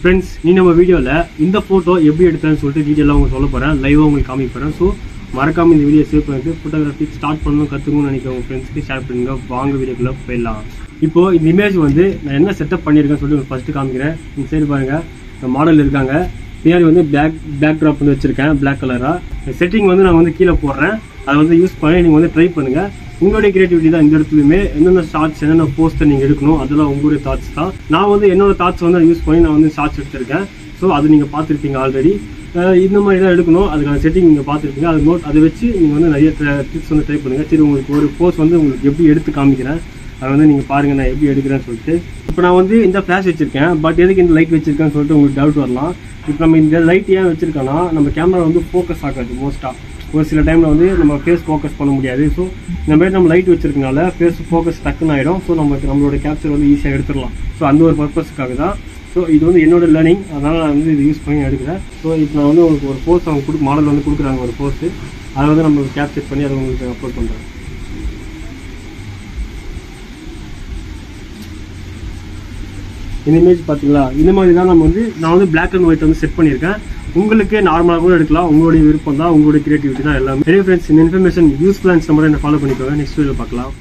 Friends, நீ நம்ம வீடியோவில் இந்த ஃபோட்டோ எப்படி எடுத்தேன்னு சொல்லிட்டு டீட்டெயிலாக உங்களுக்கு சொல்ல போகிறேன், லைவாக உங்களுக்கு காமிக்க போகிறேன். ஸோ மறக்காமல் இந்த வீடியோ சேவ் பண்ணிட்டு ஃபோட்டோகிராஃபி ஸ்டார்ட் பண்ணணும் கற்றுக்கணும்னு நினைக்கிற உங்கள் ஃப்ரெண்ட்ஸ்க்கு ஷேர் பண்ணுங்க. வாங்க வீடியோக்குள்ளே போயிடலாம். இப்போது இந்த இமேஜ் வந்து நான் என்ன செட்டப் பண்ணியிருக்கேன்னு சொல்லிட்டு உங்களுக்கு ஃபஸ்ட்டு காமிக்கிறேன். இந்த சைடு பாருங்கள், இந்த மாடல் இருக்காங்க. பின்னாடி வந்து பேக் ட்ராப் வந்து வச்சுருக்கேன் பிளாக் கலராக. செட்டிங் வந்து நான் வந்து கீழே போடுறேன், அதை வந்து யூஸ் பண்ணி நீங்கள் வந்து ட்ரை பண்ணுங்கள். உங்களுடைய கிரியேட்டிவிட்டி தான் இந்த இடத்துலையுமே. என்னென்ன ஷார்ட்ஸ் என்னென்ன போஸ்ட்டை நீங்கள் எடுக்கணும் அதெல்லாம் உங்களுடைய தாட்ஸ் தான். நான் வந்து என்னோட தாட்ஸ் வந்து யூஸ் பண்ணி நான் வந்து ஷார்ட்ஸ் எடுத்திருக்கேன். ஸோ அது நீங்கள் பார்த்துருப்பீங்க ஆல்ரெடி. இந்த மாதிரி தான் எடுக்கணும், அதுக்கான செட்டிங் நீங்கள் பார்த்துருப்பீங்க. அது அதை வச்சு நீங்கள் வந்து நிறைய டிப்ஸ் வந்து ட்ரை பண்ணுங்கள். சரி, உங்களுக்கு ஒரு போஸ்ட் வந்து உங்களுக்கு எப்படி எடுத்து காமிக்கிறேன், அதை வந்து நீங்கள் பாருங்கள் நான் எப்படி எடுக்கிறேன்னு சொல்லிட்டு. இப்போ நான் வந்து இந்த ஃப்ளாஷ் வச்சுருக்கேன், பட் எதுக்கு இந்த லைட் வச்சுருக்கேன்னு சொல்லிட்டு உங்களுக்கு டவுட் வரலாம். இப்போ நம்ம இந்த லைட் ஏன் வச்சுருக்கோன்னா, நம்ம கேமரா வந்து ஃபோக்கஸ் ஆகாது மோஸ்ட்டாக. ஒரு சில டைமில் வந்து நம்ம ஃபேஸ் ஃபோக்கஸ் பண்ண முடியாது. ஸோ இந்த மாதிரி நம்ம லைட் வச்சிருக்கனால ஃபேஸ் ஃபோக்கஸ் டக்குன்னு ஆகிடும். ஸோ நம்மளோட கேப்சர் வந்து ஈஸியாக எடுத்துடலாம். ஸோ அந்த ஒரு பர்பஸுக்காக தான். ஸோ இது வந்து என்னோட லேர்னிங், அதனால் நான் வந்து இது யூஸ் பண்ணி எடுக்கிறேன். ஸோ இப்போ நான் வந்து உங்களுக்கு ஒரு போஸ்ட் அவங்க மாடல் வந்து கொடுக்குறாங்க, ஒரு போஸ்ட்டு. அதை வந்து நம்ம கேப்சர் பண்ணி அதை உங்களுக்கு அப்லோட் பண்ணுறேன். இந்த இமேஜ் பார்த்தீங்களா, இந்த மாதிரி தான் நான் வந்து பிளாக் அண்ட் ஒயிட் வந்து செட் பண்ணியிருக்கேன். உங்களுக்கு நார்மலாக கூட எடுக்கலாம், உங்களுடைய விருப்பம் தான், உங்களுடைய கிரியேட்டிவிட்டி தான் எல்லாமே. ஃப்ரெண்ட்ஸ், இந்த இன்ஃபர்மேஷன் யூஸ்ஃபுல்லாக நம்ம ஃபாலோ பண்ணிக்கோங்க. நெக்ஸ்ட் வீடியோ பார்க்கலாம்.